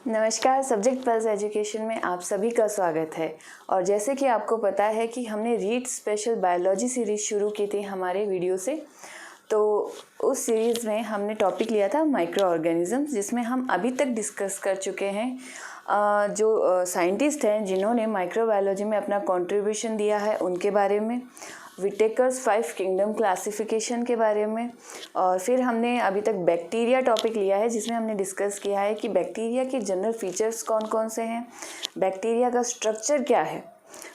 नमस्कार, subject pulse education में आप सभी का स्वागत है। और जैसे कि आपको पता है कि हमने रीड स्पेशल बायोलॉजी सीरीज़ शुरू की थी हमारे वीडियो से, तो उस सीरीज़ में हमने टॉपिक लिया था माइक्रो ऑर्गेनिज़म्स, जिसमें हम अभी तक डिस्कस कर चुके हैं जो साइंटिस्ट हैं जिन्होंने माइक्रोबायोलॉजी में अपना कंट्रीब्यूशन दिया है उनके बारे में, विटेकर्स 5 किंगडम क्लासिफिकेशन के बारे में। और फिर हमने अभी तक बैक्टीरिया टॉपिक लिया है जिसमें हमने डिस्कस किया है कि बैक्टीरिया के जनरल फीचर्स कौन कौन से हैं, बैक्टीरिया का स्ट्रक्चर क्या है।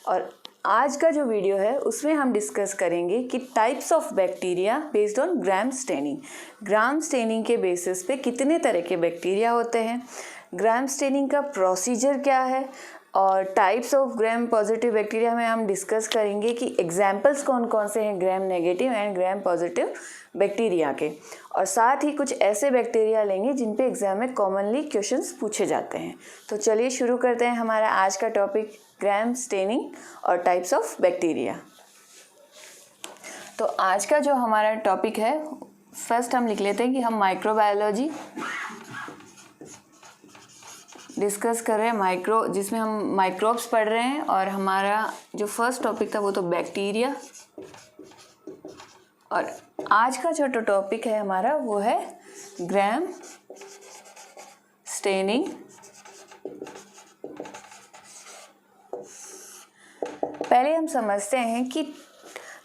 और आज का जो वीडियो है उसमें हम डिस्कस करेंगे कि types of bacteria based on gram staining. Gram staining के बेसिस पे कितने तरह के बैक्टीरिया होते हैं, ग्राम स्टेनिंग का प्रोसीजर क्या है, और types of gram positive bacteria में हम डिस्कस करेंगे कि एग्जाम्पल्स कौन कौन से हैं gram negative and gram positive bacteria के। और साथ ही कुछ ऐसे बैक्टीरिया लेंगे जिन पे एग्जाम में कॉमनली क्वेश्चंस पूछे जाते हैं। तो चलिए शुरू करते हैं हमारा आज का टॉपिक, ग्राम स्टेनिंग और टाइप्स ऑफ बैक्टीरिया। तो आज का जो हमारा टॉपिक है, फर्स्ट हम लिख लेते हैं कि हम माइक्रोबायोलॉजी डिस्कस कर रहे हैं, जिसमें हम माइक्रोब्स पढ़ रहे हैं। और हमारा जो फर्स्ट टॉपिक था वो तो बैक्टीरिया, और आज का जो टॉपिक है हमारा वो है ग्राम स्टेनिंग। पहले हम समझते हैं कि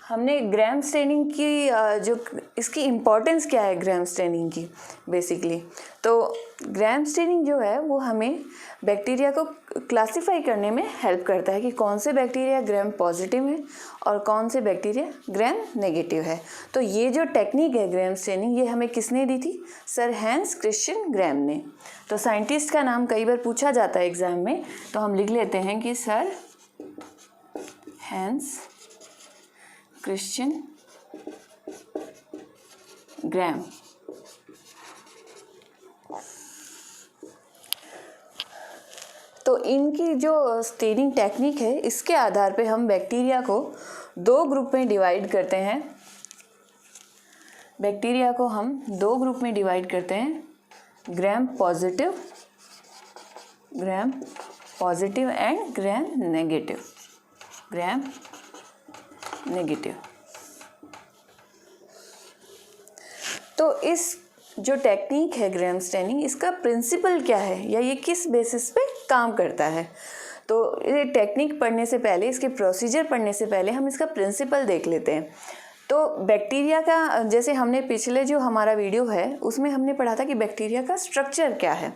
हमने ग्राम स्टेनिंग की जो इसकी इम्पोर्टेंस क्या है ग्राम स्टेनिंग की बेसिकली। तो ग्राम स्टेनिंग जो है वो हमें बैक्टीरिया को क्लासिफाई करने में हेल्प करता है कि कौन से बैक्टीरिया ग्राम पॉजिटिव है और कौन से बैक्टीरिया ग्राम नेगेटिव है। तो ये जो टेक्निक है ग्राम स्टेनिंग, ये हमें किसने दी थी? सर हैंस क्रिश्चियन ग्राम ने। तो साइंटिस्ट का नाम कई बार पूछा जाता है एग्जाम में, तो हम लिख लेते हैं कि सर हैंस क्रिश्चियन ग्राम। तो इनकी जो स्टेनिंग टेक्निक है, इसके आधार पे हम बैक्टीरिया को दो ग्रुप में डिवाइड करते हैं। बैक्टीरिया को हम दो ग्रुप में डिवाइड करते हैं, gram positive and gram negative. तो इस जो टेक्निक है ग्राम स्टेनिंग, इसका प्रिंसिपल क्या है या ये किस बेसिस पे काम करता है। तो ये टेक्निक पढ़ने से पहले, इसके प्रोसीजर पढ़ने से पहले हम इसका प्रिंसिपल देख लेते हैं। तो बैक्टीरिया का, जैसे हमने पिछले जो हमारा वीडियो है उसमें हमने पढ़ा था कि बैक्टीरिया का स्ट्रक्चर क्या है।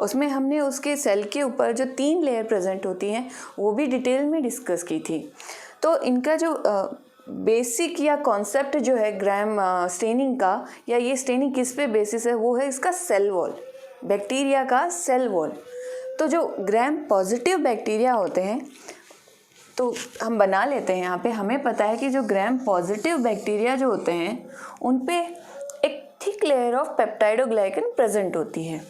उसमें हमने उसके सेल के ऊपर जो 3 लेयर प्रेजेंट होती हैं वो भी डिटेल में डिस्कस की थी। तो इनका जो बेसिक या कॉन्सेप्ट जो है ग्राम स्टेनिंग का, या ये स्टेनिंग किस पे बेसिस है, वो है इसका सेल वॉल, बैक्टीरिया का सेल वॉल। तो जो ग्राम पॉजिटिव बैक्टीरिया होते हैं, तो हम बना लेते हैं यहाँ पे, हमें पता है कि जो ग्राम पॉजिटिव बैक्टीरिया जो होते हैं उन पे एक thick layer of peptidoglycan present होती है।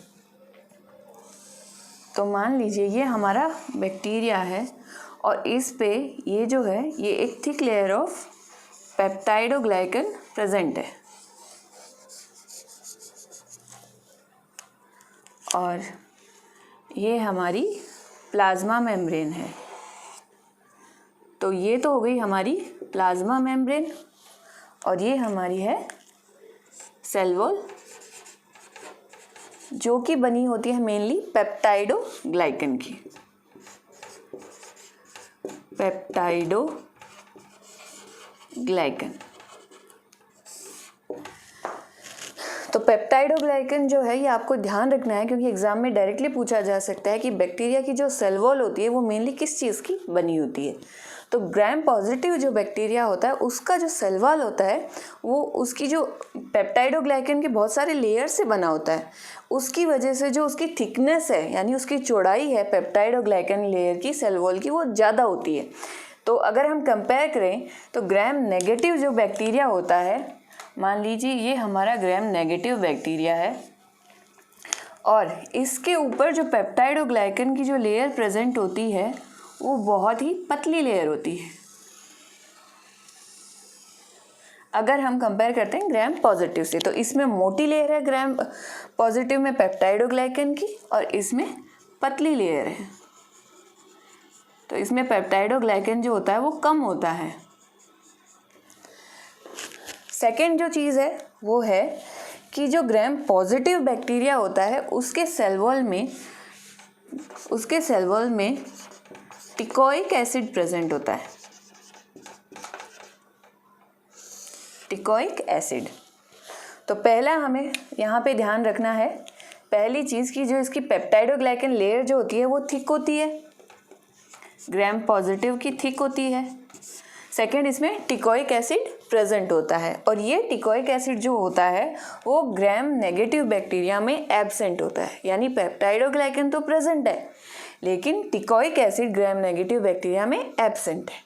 तो मान लीजिए ये हमारा बैक्टीरिया है और इस पे ये जो है ये एक thick layer of peptidoglycan present है, और ये हमारी प्लाज्मा मेम्ब्रेन है। तो ये तो हो गई हमारी प्लाज्मा मेम्ब्रेन, और ये हमारी है सेल वॉल, जो कि बनी होती है मेनली पेप्टाइडोग्लाइकन की। तो पेप्टाइडोग्लाइकन जो है ये आपको ध्यान रखना है, क्योंकि एग्जाम में डायरेक्टली पूछा जा सकता है कि बैक्टीरिया की जो सेल वॉल होती है वो मेनली किस चीज़ की बनी होती है। तो ग्राम पॉजिटिव जो बैक्टीरिया होता है उसका जो सेल वॉल होता है वो उसकी जो पेप्टाइडोग्लाइकन के बहुत सारे लेयर से बना होता है। उसकी वजह से जो उसकी थिकनेस है, यानी उसकी चौड़ाई है पेप्टाइडोग्लाइकन लेयर की, सेल वॉल की, वो ज़्यादा होती है। तो अगर हम कंपेयर करें तो ग्राम नेगेटिव जो बैक्टीरिया होता है, मान लीजिए ये हमारा ग्राम नेगेटिव बैक्टीरिया है, और इसके ऊपर जो पेप्टाइडोग्लाइकन की जो लेयर प्रेजेंट होती है वो बहुत ही पतली लेयर होती है। अगर हम कंपेयर करते हैं ग्राम पॉजिटिव से, तो इसमें मोटी लेयर है ग्राम पॉजिटिव में पेप्टाइडोग्लाइकन की, और इसमें पतली लेयर है, तो इसमें पेप्टाइडोग्लाइकन जो होता है वो कम होता है। सेकेंड जो चीज़ है वो है कि जो ग्राम पॉजिटिव बैक्टीरिया होता है उसके सेल वॉल में टिकोइक एसिड प्रेजेंट होता है। टिकोइक एसिड, तो पहला हमें यहाँ पे ध्यान रखना है, पहली चीज़ की जो इसकी पेप्टाइडोग्लाइकन लेयर जो होती है वो थिक होती है, ग्राम पॉजिटिव की थिक होती है। सेकेंड, इसमें टिकोइक एसिड प्रेजेंट होता है, और ये टिकोइक एसिड जो होता है वो ग्राम नेगेटिव बैक्टीरिया में एब्सेंट होता है। यानी पेप्टाइडोग्लाइकन तो प्रेजेंट है लेकिन teichoic acid gram negative bacteria में एब्सेंट है।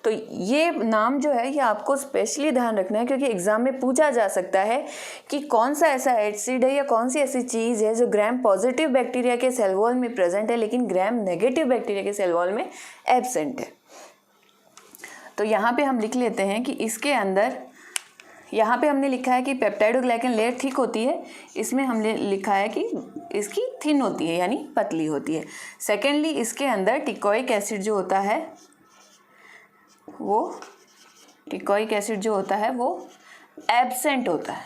तो ये नाम जो है ये आपको स्पेशली ध्यान रखना है, क्योंकि एग्जाम में पूछा जा सकता है कि कौन सा ऐसा एसिड है या कौन सी ऐसी चीज़ है जो ग्राम पॉजिटिव बैक्टीरिया के सेल वॉल में प्रेजेंट है लेकिन ग्राम नेगेटिव बैक्टीरिया के सेल वॉल में एब्सेंट है। तो यहाँ पे हम लिख लेते हैं कि इसके अंदर, यहाँ पे हमने लिखा है कि पेप्टाइडोग्लाइकन लेयर थिक होती है, इसमें हमने लिखा है कि इसकी थिन होती है यानी पतली होती है। सेकेंडली, इसके अंदर टिकोइक एसिड जो होता है वो एब्सेंट होता है,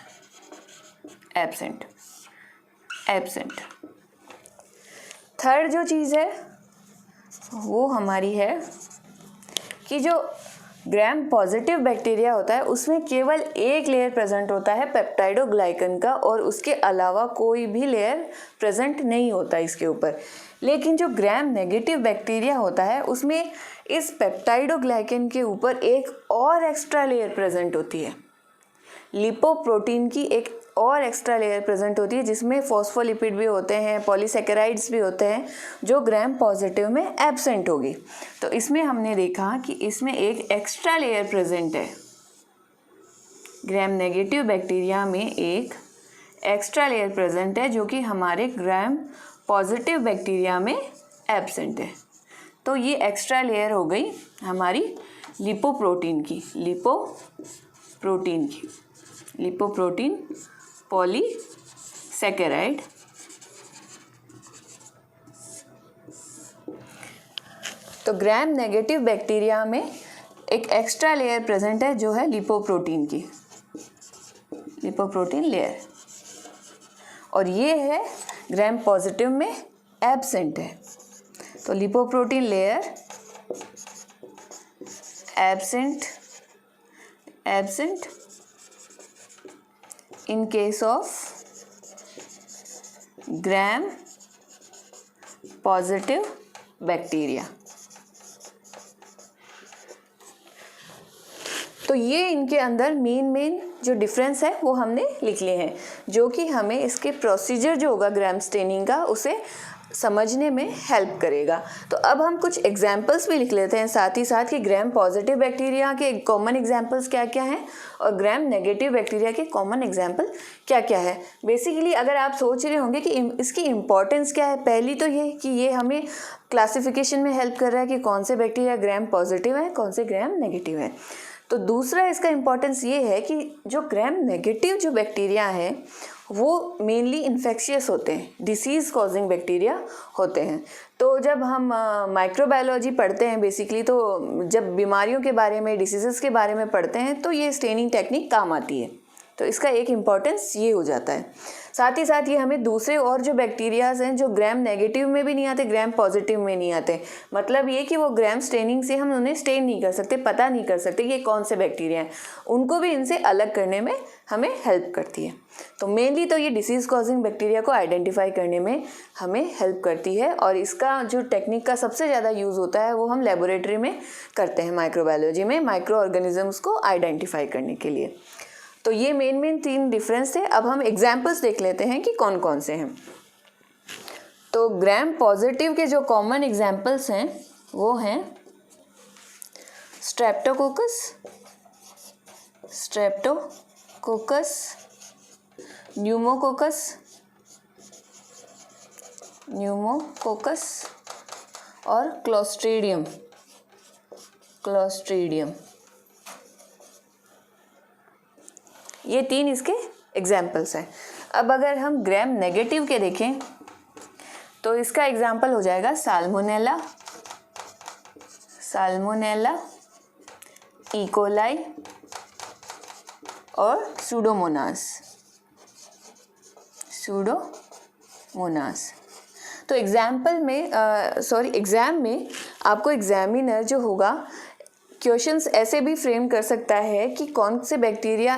एब्सेंट। थर्ड जो चीज़ है वो हमारी है कि जो ग्राम पॉजिटिव बैक्टीरिया होता है उसमें केवल एक लेयर प्रेजेंट होता है पेप्टाइडोग्लाइकन का, और उसके अलावा कोई भी लेयर प्रेजेंट नहीं होता इसके ऊपर। लेकिन जो ग्राम नेगेटिव बैक्टीरिया होता है उसमें इस पेप्टाइडोग्लाइकन के ऊपर एक और एक्स्ट्रा लेयर प्रेजेंट होती है, लिपोप्रोटीन की एक और एक्स्ट्रा लेयर प्रेजेंट होती है जिसमें फॉस्फोलिपिड भी होते हैं, पॉलीसेकेराइड्स भी होते हैं, जो ग्राम पॉजिटिव में एब्सेंट होगी। तो इसमें हमने देखा कि इसमें एक एक्स्ट्रा लेयर प्रेजेंट है, ग्राम नेगेटिव बैक्टीरिया में एक एक्स्ट्रा लेयर प्रेजेंट है जो कि हमारे ग्राम पॉजिटिव बैक्टीरिया में एब्सेंट है। तो ये एक्स्ट्रा लेयर हो गई हमारी लिपोप्रोटीन की, लिपोप्रोटीन पॉलीसेकेराइड। तो ग्राम नेगेटिव बैक्टीरिया में एक एक्स्ट्रा लेयर प्रेजेंट है जो है लिपोप्रोटीन की, लिपोप्रोटीन लेयर, और ये है ग्राम पॉजिटिव में एब्सेंट है। तो lipoprotein layer absent in case of gram positive bacteria। तो ये इनके अंदर मेन जो डिफरेंस है वो हमने लिख लिए हैं, जो कि हमें इसके प्रोसीजर जो होगा ग्राम स्टेनिंग का उसे समझने में हेल्प करेगा। तो अब हम कुछ एग्जाम्पल्स भी लिख लेते हैं साथ ही साथ कि ग्राम पॉजिटिव बैक्टीरिया के कॉमन एग्जाम्पल्स क्या क्या हैं और ग्राम नेगेटिव बैक्टीरिया के कॉमन एग्जाम्पल क्या क्या है। बेसिकली अगर आप सोच रहे होंगे कि इसकी इम्पोर्टेंस क्या है, पहली तो ये कि ये हमें क्लासिफिकेशन में हेल्प कर रहा है कि कौन से बैक्टीरिया ग्राम पॉजिटिव है, कौन से ग्राम नेगेटिव है। तो दूसरा इसका इम्पोर्टेंस ये है कि जो ग्राम नेगेटिव जो बैक्टीरिया है वो मेनली इन्फेक्शियस होते हैं, डिसीज़ कॉजिंग बैक्टीरिया होते हैं। तो जब हम माइक्रोबायोलॉजी पढ़ते हैं बेसिकली, तो जब बीमारियों के बारे में, डिसीज़ेस के बारे में पढ़ते हैं तो ये स्टेनिंग टेक्निक काम आती है। तो इसका एक इम्पॉर्टेंस ये हो जाता है। साथ ही साथ ये हमें दूसरे और जो बैक्टीरियाज हैं जो ग्राम नेगेटिव में भी नहीं आते, ग्राम पॉजिटिव में नहीं आते, मतलब ये कि वो ग्राम स्टेनिंग से हम उन्हें स्टेन नहीं कर सकते, पता नहीं कर सकते कि ये कौन से बैक्टीरिया हैं, उनको भी इनसे अलग करने में हमें हेल्प करती है। तो मेनली तो ये डिसीज़ कॉजिंग बैक्टीरिया को आइडेंटिफाई करने में हमें हेल्प करती है, और इसका जो टेक्निक का सबसे ज़्यादा यूज़ होता है वो हम लेबोरेटरी में करते हैं, माइक्रोबायोलॉजी में, माइक्रो ऑर्गेनिजम्स को आइडेंटिफाई करने के लिए। तो ये मेन 3 डिफरेंस थे। अब हम एग्जाम्पल्स देख लेते हैं कि कौन कौन से हैं। तो ग्राम पॉजिटिव के जो कॉमन एग्जाम्पल्स हैं वो हैं स्ट्रेप्टोकोकस, न्यूमोकोकस और क्लोस्ट्रीडियम। ये 3 इसके एग्जाम्पल्स हैं। अब अगर हम ग्राम नेगेटिव के देखें तो इसका एग्जाम्पल हो जाएगा साल्मोनेला, साल्मोनेला, इकोलाई और सूडोमोनास, सूडोमोनास। तो एग्जाम में आपको एग्जामिनर जो होगा क्वेश्चंस ऐसे भी फ्रेम कर सकता है कि कौन से बैक्टीरिया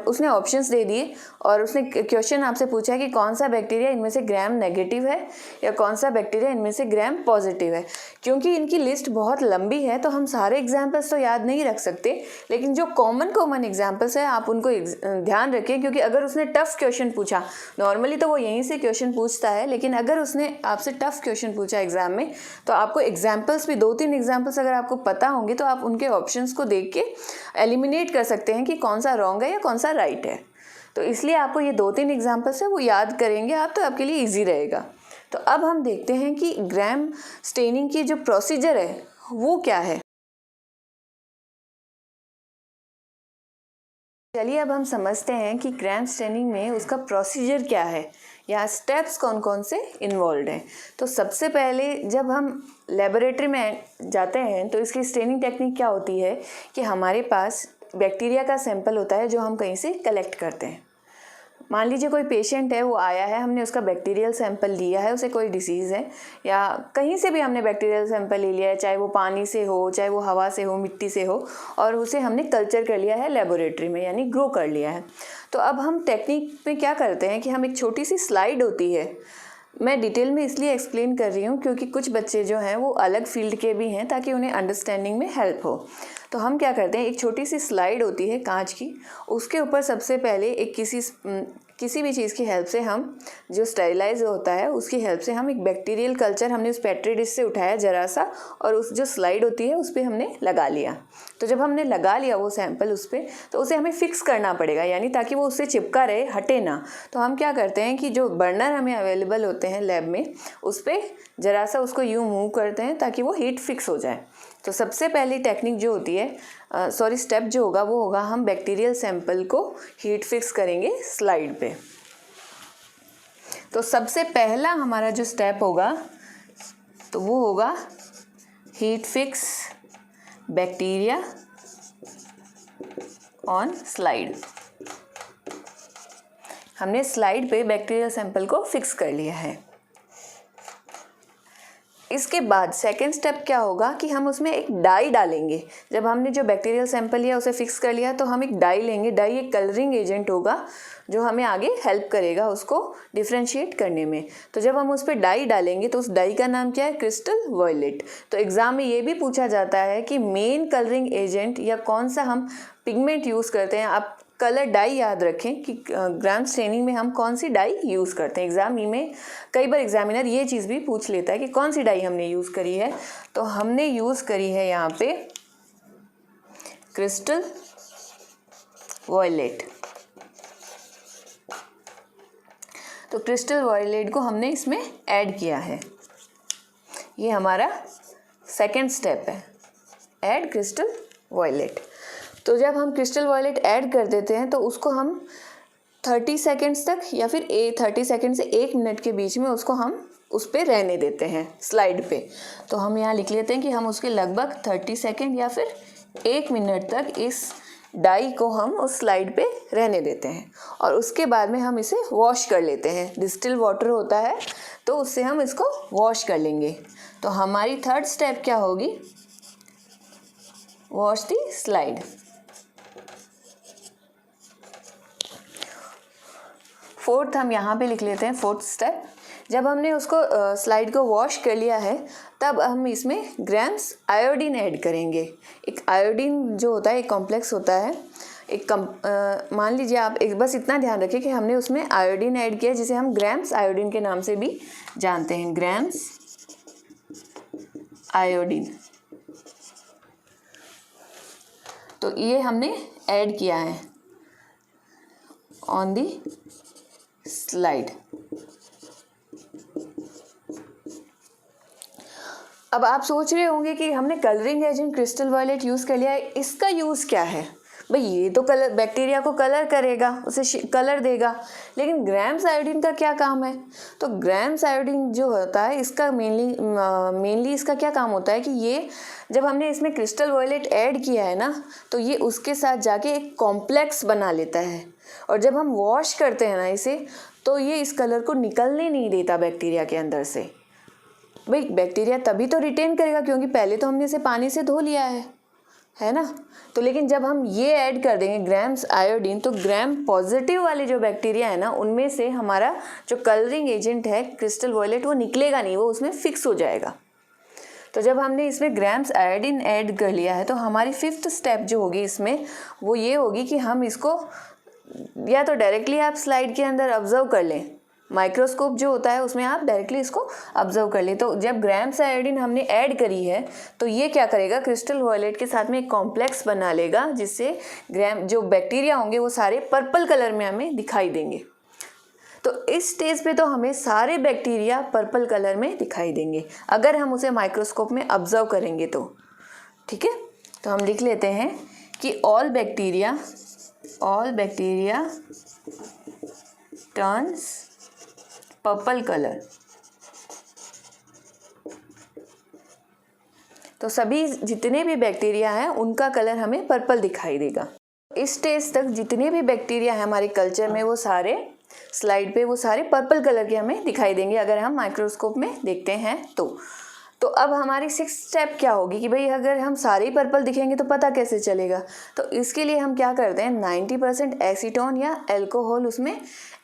उसने ऑप्शंस दे दिए और उसने क्वेश्चन आपसे पूछा है कि कौन सा बैक्टीरिया इनमें से ग्राम नेगेटिव है या कौन सा बैक्टीरिया इनमें से ग्राम पॉजिटिव है। क्योंकि इनकी लिस्ट बहुत लंबी है तो हम सारे एग्जाम्पल्स तो याद नहीं रख सकते, लेकिन जो कॉमन एग्जाम्पल्स है आप उनको ध्यान रखें, क्योंकि अगर उसने टफ क्वेश्चन पूछा, नॉर्मली तो वो यहीं से क्वेश्चन पूछता है, लेकिन अगर उसने आपसे टफ क्वेश्चन पूछा एग्जाम में तो आपको एग्जाम्पल्स भी 2-3 एग्जाम्पल्स अगर आपको पता होंगे तो आप उनके ऑप्शंस को देख के एलिमिनेट कर सकते हैं कि कौन सा रॉन्ग है या कौन सा राइट है। तो इसलिए आपको ये 2-3 एग्जाम्पल्स है वो याद करेंगे आप तो आपके लिए इजी रहेगा। तो अब हम देखते हैं कि ग्राम स्टेनिंग की जो प्रोसीजर है वो क्या है। चलिए अब हम समझते हैं कि ग्राम स्टेनिंग में उसका प्रोसीजर क्या है, या स्टेप्स कौन कौन से इन्वॉल्व हैं। तो सबसे पहले जब हम लेबोरेटरी में जाते हैं तो इसकी स्टेनिंग टेक्निक क्या होती है कि हमारे पास बैक्टीरिया का सैंपल होता है जो हम कहीं से कलेक्ट करते हैं। मान लीजिए कोई पेशेंट है, वो आया है, हमने उसका बैक्टीरियल सैंपल लिया है, उसे कोई डिसीज़ है या कहीं से भी हमने बैक्टीरियल सैंपल ले लिया है, चाहे वो पानी से हो, चाहे वो हवा से हो, मिट्टी से हो, और उसे हमने कल्चर कर लिया है लेबोरेटरी में, यानी ग्रो कर लिया है। तो अब हम टेक्निक में क्या करते हैं कि हम एक छोटी सी स्लाइड होती है, मैं डिटेल में इसलिए एक्सप्लेन कर रही हूँ क्योंकि कुछ बच्चे जो हैं वो अलग फील्ड के भी हैं ताकि उन्हें अंडरस्टैंडिंग में हेल्प हो। तो हम क्या करते हैं, एक छोटी सी स्लाइड होती है कांच की, उसके ऊपर सबसे पहले एक किसी भी चीज़ की हेल्प से हम जो स्टेरिलाइज होता है उसकी हेल्प से हम एक बैक्टीरियल कल्चर हमने उस पेट्री डिश से उठाया जरा सा, और उस जो स्लाइड होती है उस पर हमने लगा लिया। तो जब हमने लगा लिया वो सैंपल उस पर, तो उसे हमें फिक्स करना पड़ेगा, यानी ताकि वो उससे चिपका रहे, हटे ना। तो हम क्या करते हैं कि जो बर्नर हमें अवेलेबल होते हैं लैब में, उस पर ज़रा सा उसको यूँ मूव करते हैं ताकि वो हीट फिक्स हो जाए। तो सबसे पहली टेक्निक जो होती है स्टेप जो होगा वो होगा, हम बैक्टीरियल सैंपल को हीट फिक्स करेंगे स्लाइड पे। तो सबसे पहला हमारा जो स्टेप होगा तो वो होगा heat fix bacteria on slide. हमने स्लाइड पे बैक्टीरियल सैंपल को फिक्स कर लिया है। इसके बाद सेकेंड स्टेप क्या होगा कि हम उसमें एक डाई डालेंगे। जब हमने जो बैक्टीरियल सैंपल लिया उसे फिक्स कर लिया तो हम एक डाई लेंगे। डाई एक कलरिंग एजेंट होगा जो हमें आगे हेल्प करेगा उसको डिफ्रेंशिएट करने में। तो जब हम उस पर डाई डालेंगे तो उस डाई का नाम क्या है, क्रिस्टल वॉयलेट। तो एग्ज़ाम में ये भी पूछा जाता है कि मेन कलरिंग एजेंट या कौन सा हम पिगमेंट यूज़ करते हैं। आप कलर डाई याद रखें कि ग्राम स्टेनिंग में हम कौन सी डाई यूज़ करते हैं। एग्ज़ाम में कई बार एग्जामिनर ये चीज़ भी पूछ लेता है कि कौन सी डाई हमने यूज़ करी है। तो हमने यूज़ करी है यहाँ पे क्रिस्टल वॉयलेट। तो क्रिस्टल वॉयलेट को हमने इसमें ऐड किया है। ये हमारा सेकेंड स्टेप है, ऐड क्रिस्टल वॉयलेट। तो जब हम क्रिस्टल वॉयलेट ऐड कर देते हैं तो उसको हम 30 सेकेंड्स तक या फिर 30 सेकेंड से 1 मिनट के बीच में उसको हम उस पर रहने देते हैं स्लाइड पे। तो हम यहाँ लिख लेते हैं कि हम उसके लगभग 30 सेकेंड या फिर 1 मिनट तक इस डाई को हम उस स्लाइड पे रहने देते हैं, और उसके बाद में हम इसे वॉश कर लेते हैं। डिस्टिल वाटर होता है तो उससे हम इसको वॉश कर लेंगे। तो हमारी थर्ड स्टेप क्या होगी, वॉश दी स्लाइड। फोर्थ हम यहाँ पे लिख लेते हैं, फोर्थ स्टेप। जब हमने उसको स्लाइड को वॉश कर लिया है तब हम इसमें ग्राम्स आयोडीन ऐड करेंगे। एक आयोडीन जो होता है एक कॉम्प्लेक्स होता है, मान लीजिए आप बस इतना ध्यान रखें कि हमने उसमें आयोडीन ऐड किया जिसे हम ग्राम्स आयोडीन के नाम से भी जानते हैं, ग्राम्स आयोडीन। तो ये हमने ऐड किया है ऑन दी स्लाइड। अब आप सोच रहे होंगे कि हमने colouring agent crystal violet use कर लिया है, इसका यूज़ क्या है, भाई ये तो कलर बैक्टीरिया को कलर करेगा, उसे कलर देगा, लेकिन ग्राम्स आयोडीन का क्या काम है? तो ग्राम्स आयोडीन जो होता है इसका मेनली इसका क्या काम होता है कि ये जब हमने इसमें क्रिस्टल वॉयलेट ऐड किया है ना, तो ये उसके साथ जाके एक कॉम्प्लेक्स बना लेता है, और जब हम वॉश करते हैं ना इसे, तो ये इस कलर को निकलने नहीं देता बैक्टीरिया के अंदर से। भाई बैक्टीरिया तभी तो रिटेन करेगा क्योंकि पहले तो हमने इसे पानी से धो लिया है ना। तो लेकिन जब हम ये ऐड कर देंगे ग्राम्स आयोडीन, तो ग्राम पॉजिटिव वाले जो बैक्टीरिया है ना, उनमें से हमारा जो कलरिंग एजेंट है क्रिस्टल वॉयलेट, वो निकलेगा नहीं, वो उसमें फिक्स हो जाएगा। तो जब हमने इसमें ग्राम्स आयोडीन ऐड कर लिया है, तो हमारी 5th स्टेप जो होगी इसमें वो ये होगी कि हम इसको या तो डायरेक्टली आप स्लाइड के अंदर ऑब्जर्व कर लें, माइक्रोस्कोप जो होता है उसमें आप डायरेक्टली इसको ऑब्जर्व कर लें। तो जब ग्राम्स आयोडीन हमने ऐड करी है, तो ये क्या करेगा, क्रिस्टल वॉयलेट के साथ में एक कॉम्प्लेक्स बना लेगा, जिससे ग्राम जो बैक्टीरिया होंगे वो सारे पर्पल कलर में हमें दिखाई देंगे। तो इस स्टेज पे तो हमें सारे बैक्टीरिया पर्पल कलर में दिखाई देंगे अगर हम उसे माइक्रोस्कोप में ऑब्जर्व करेंगे तो। ठीक है, तो हम लिख लेते हैं कि all bacteria turns purple colour. तो सभी जितने भी बैक्टीरिया हैं उनका कलर हमें पर्पल दिखाई देगा। इस स्टेज तक जितने भी बैक्टीरिया हैं हमारे कल्चर में, वो सारे स्लाइड पे वो सारे पर्पल कलर के हमें दिखाई देंगे अगर हम माइक्रोस्कोप में देखते हैं तो अब हमारी 6th स्टेप क्या होगी कि भाई अगर हम सारे ही पर्पल दिखेंगे तो पता कैसे चलेगा। तो इसके लिए हम क्या करते हैं, 90% एसीटोन या अल्कोहल उसमें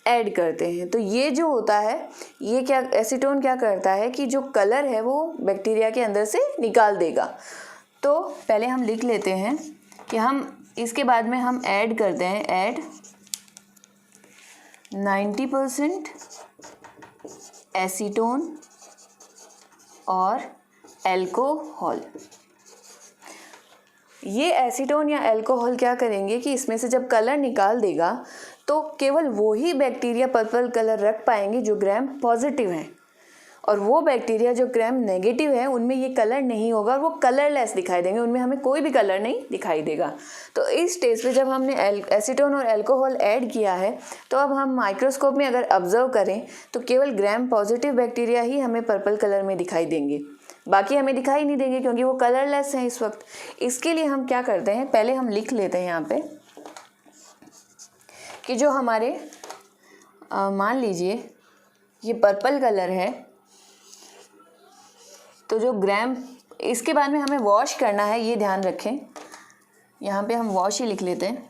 ऐड करते हैं। तो ये जो होता है, ये क्या एसीटोन क्या करता है कि जो कलर है वो बैक्टीरिया के अंदर से निकाल देगा। तो पहले हम लिख लेते हैं कि हम इसके बाद में हम ऐड करते हैं, ऐड 90% एसीटोन और अल्कोहल। ये एसीटोन या अल्कोहल क्या करेंगे कि इसमें से जब कलर निकाल देगा तो केवल वो ही बैक्टीरिया पर्पल कलर रख पाएंगे जो ग्राम पॉजिटिव हैं, और वो बैक्टीरिया जो ग्राम नेगेटिव है उनमें ये कलर नहीं होगा और वो कलरलेस दिखाई देंगे, उनमें हमें कोई भी कलर नहीं दिखाई देगा। तो इस स्टेज पे जब हमने एसीटोन और अल्कोहल ऐड किया है, तो अब हम माइक्रोस्कोप में अगर ऑब्जर्व करें तो केवल ग्राम पॉजिटिव बैक्टीरिया ही हमें पर्पल कलर में दिखाई देंगे, बाकी हमें दिखाई नहीं देंगे क्योंकि वो कलरलेस हैं इस वक्त। इसके लिए हम क्या करते हैं, पहले हम लिख लेते हैं यहाँ पे कि जो हमारे मान लीजिए ये पर्पल कलर है, तो जो ग्राम, इसके बाद में हमें वॉश करना है, ये ध्यान रखें, यहाँ पे हम वॉश ही लिख लेते हैं,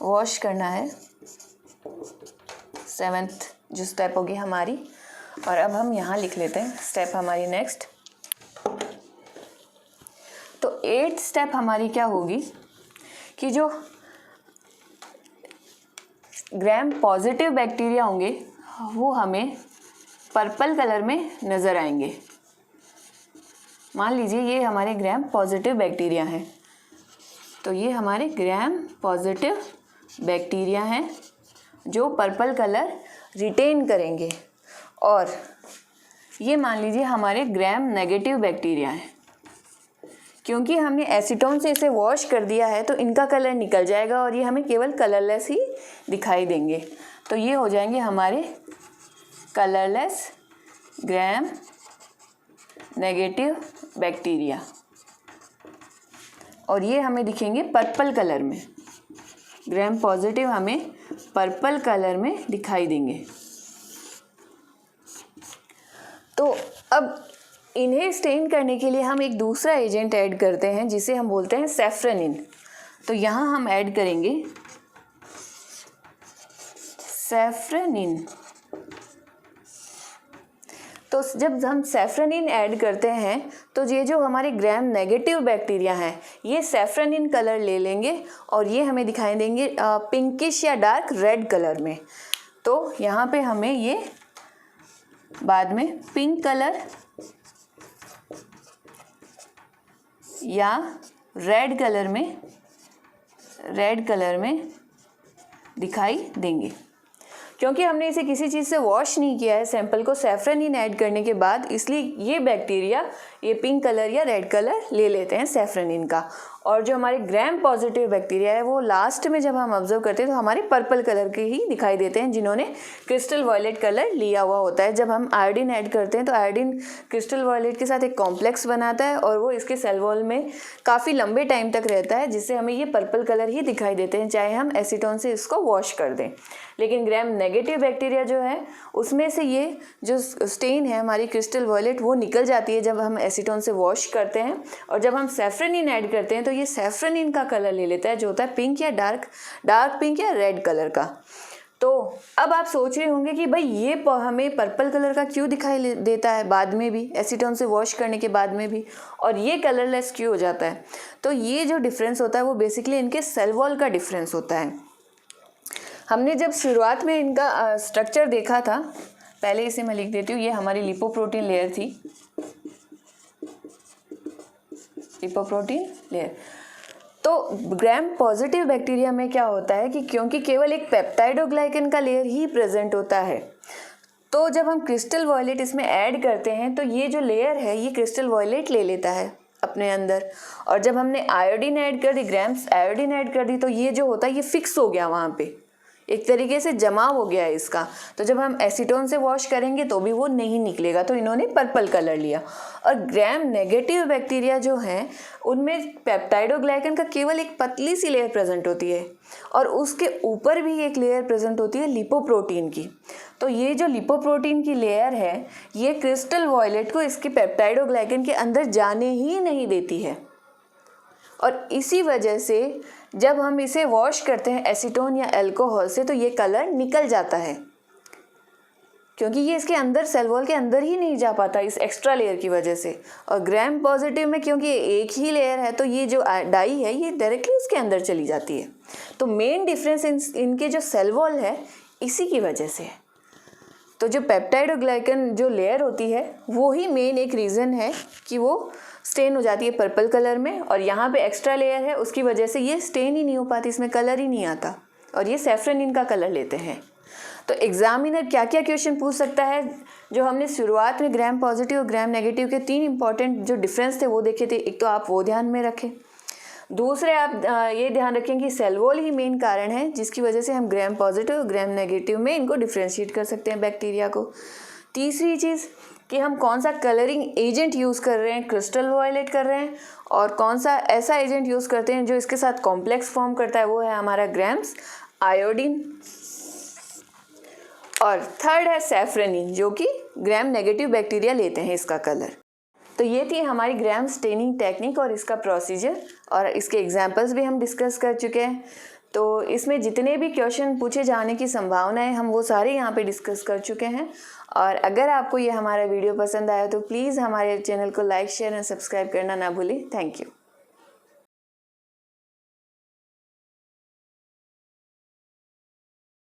वॉश करना है 7th जो स्टेप होगी हमारी। और अब हम यहाँ लिख लेते हैं स्टेप हमारी नेक्स्ट। तो 8th स्टेप हमारी क्या होगी कि जो ग्राम पॉजिटिव बैक्टीरिया होंगे वो हमें पर्पल कलर में नज़र आएंगे। मान लीजिए ये हमारे ग्राम पॉजिटिव बैक्टीरिया हैं, तो ये हमारे ग्राम पॉजिटिव बैक्टीरिया हैं जो पर्पल कलर रिटेन करेंगे, और ये मान लीजिए हमारे ग्राम नेगेटिव बैक्टीरिया हैं। क्योंकि हमने एसीटोन से इसे वॉश कर दिया है तो इनका कलर निकल जाएगा और ये हमें केवल कलरलेस ही दिखाई देंगे। तो ये हो जाएंगे हमारे कलरलेस ग्राम नेगेटिव बैक्टीरिया, और ये हमें दिखेंगे पर्पल कलर में। ग्राम पॉजिटिव हमें पर्पल कलर में दिखाई देंगे। तो अब इन्हें स्टेन करने के लिए हम एक दूसरा एजेंट ऐड करते हैं जिसे हम बोलते हैं सैफ्रनिन। तो यहाँ हम ऐड करेंगे सैफ्रनिन। तो जब हम सैफ्रनिन ऐड करते हैं तो ये जो हमारे ग्राम नेगेटिव बैक्टीरिया हैं ये सैफ्रनिन कलर ले लेंगे और ये हमें दिखाई देंगे पिंकिश या डार्क रेड कलर में। तो यहाँ पे हमें ये बाद में पिंक कलर या रेड कलर में दिखाई देंगे। क्योंकि हमने इसे किसी चीज़ से वॉश नहीं किया है सैंपल को सैफ्रनिन ऐड करने के बाद, इसलिए ये बैक्टीरिया ये पिंक कलर या रेड कलर ले लेते हैं सैफ्रनिन का। और जो हमारे ग्राम पॉजिटिव बैक्टीरिया है वो लास्ट में जब हम ऑब्जर्व करते हैं तो हमारे पर्पल कलर के ही दिखाई देते हैं, जिन्होंने क्रिस्टल वॉयलेट कलर लिया हुआ होता है। जब हम आयोडीन ऐड करते हैं तो आयोडीन क्रिस्टल वॉयलेट के साथ एक कॉम्प्लेक्स बनाता है और वो इसके सेल वॉल में काफ़ी लंबे टाइम तक रहता है, जिससे हमें ये पर्पल कलर ही दिखाई देते हैं, चाहे हम एसीटोन से इसको वॉश कर दें। लेकिन ग्राम नेगेटिव बैक्टीरिया जो है उसमें से ये जो स्टेन है हमारी क्रिस्टल वॉयलेट वो निकल जाती है जब हम एसीटोन से वॉश करते हैं। और जब हम सैफ्रनिन ऐड करते हैं तो ये सैफ्रनिन का कलर ले लेता है, जो होता है पिंक या डार्क पिंक या रेड कलर का। तो अब आप सोच रहे होंगे कि भाई ये हमें पर्पल कलर का क्यों दिखाई देता है बाद में भी, एसीटोन से वॉश करने के बाद में भी, और ये कलरलेस क्यों हो जाता है। तो ये जो डिफरेंस होता है वो बेसिकली इनके सेल वॉल का डिफरेंस होता है। हमने जब शुरुआत में इनका स्ट्रक्चर देखा था, पहले इसे मैं लिख देती हूँ, ये हमारी लिपोप्रोटीन लेयर थी, लिपोप्रोटीन लेयर। तो ग्राम पॉजिटिव बैक्टीरिया में क्या होता है कि क्योंकि केवल एक पेप्टाइडोग्लाइकन का लेयर ही प्रेजेंट होता है, तो जब हम क्रिस्टल वॉयलेट इसमें ऐड करते हैं तो ये जो लेयर है ये क्रिस्टल वॉयलेट ले लेता है अपने अंदर। और जब हमने आयोडीन ऐड कर दी, ग्राम्स आयोडीन ऐड कर दी, तो ये जो होता है ये फिक्स हो गया, वहाँ पे एक तरीके से जमा हो गया है इसका। तो जब हम एसीटोन से वॉश करेंगे तो भी वो नहीं निकलेगा, तो इन्होंने पर्पल कलर लिया। और ग्राम नेगेटिव बैक्टीरिया जो हैं उनमें पेप्टाइडोग्लाइकन का केवल एक पतली सी लेयर प्रेजेंट होती है और उसके ऊपर भी एक लेयर प्रेजेंट होती है लिपोप्रोटीन की। तो ये जो लिपोप्रोटीन की लेयर है ये क्रिस्टल वॉयलेट को इसके पेप्टाइडोग्लाइकन के अंदर जाने ही नहीं देती है। और इसी वजह से जब हम इसे वॉश करते हैं एसीटोन या अल्कोहल से तो ये कलर निकल जाता है, क्योंकि ये इसके अंदर सेल वॉल के अंदर ही नहीं जा पाता इस एक्स्ट्रा लेयर की वजह से। और ग्राम पॉजिटिव में क्योंकि एक ही लेयर है तो ये जो डाई है ये डायरेक्टली उसके अंदर चली जाती है। तो मेन डिफरेंस इनके जो सेल वॉल है इसी की वजह से है। तो जो पेप्टाइडोग्लाइकन जो लेयर होती है वो ही मेन एक रीज़न है कि वो स्टेन हो जाती है पर्पल कलर में, और यहाँ पे एक्स्ट्रा लेयर है उसकी वजह से ये स्टेन ही नहीं हो पाती, इसमें कलर ही नहीं आता और ये सैफ्रनिन का कलर लेते हैं। तो एग्जामिनर क्या क्या क्वेश्चन पूछ सकता है, जो हमने शुरुआत में ग्राम पॉजिटिव और ग्राम नेगेटिव के 3 इंपॉर्टेंट जो डिफरेंस थे वो देखे थे, एक तो आप वो ध्यान में रखें। दूसरे आप ये ध्यान रखें कि सेल वॉल ही मेन कारण है जिसकी वजह से हम ग्राम पॉजिटिव और ग्राम नेगेटिव में इनको डिफ्रेंशिएट कर सकते हैं बैक्टीरिया को। तीसरी चीज़ कि हम कौन सा कलरिंग एजेंट यूज़ कर रहे हैं, क्रिस्टल वॉयलेट कर रहे हैं, और कौन सा ऐसा एजेंट यूज़ करते हैं जो इसके साथ कॉम्प्लेक्स फॉर्म करता है, वो है हमारा ग्राम्स आयोडीन। और थर्ड है सैफ्रनिन, जो कि ग्राम नेगेटिव बैक्टीरिया लेते हैं इसका कलर। तो ये थी हमारी ग्राम स्टेनिंग टेक्निक और इसका प्रोसीजर, और इसके एग्जांपल्स भी हम डिस्कस कर चुके हैं। तो इसमें जितने भी क्वेश्चन पूछे जाने की संभावना है हम वो सारे यहाँ पे डिस्कस कर चुके हैं। और अगर आपको ये हमारा वीडियो पसंद आया तो प्लीज़ हमारे चैनल को लाइक, शेयर एंड सब्सक्राइब करना ना भूलें। Thank you.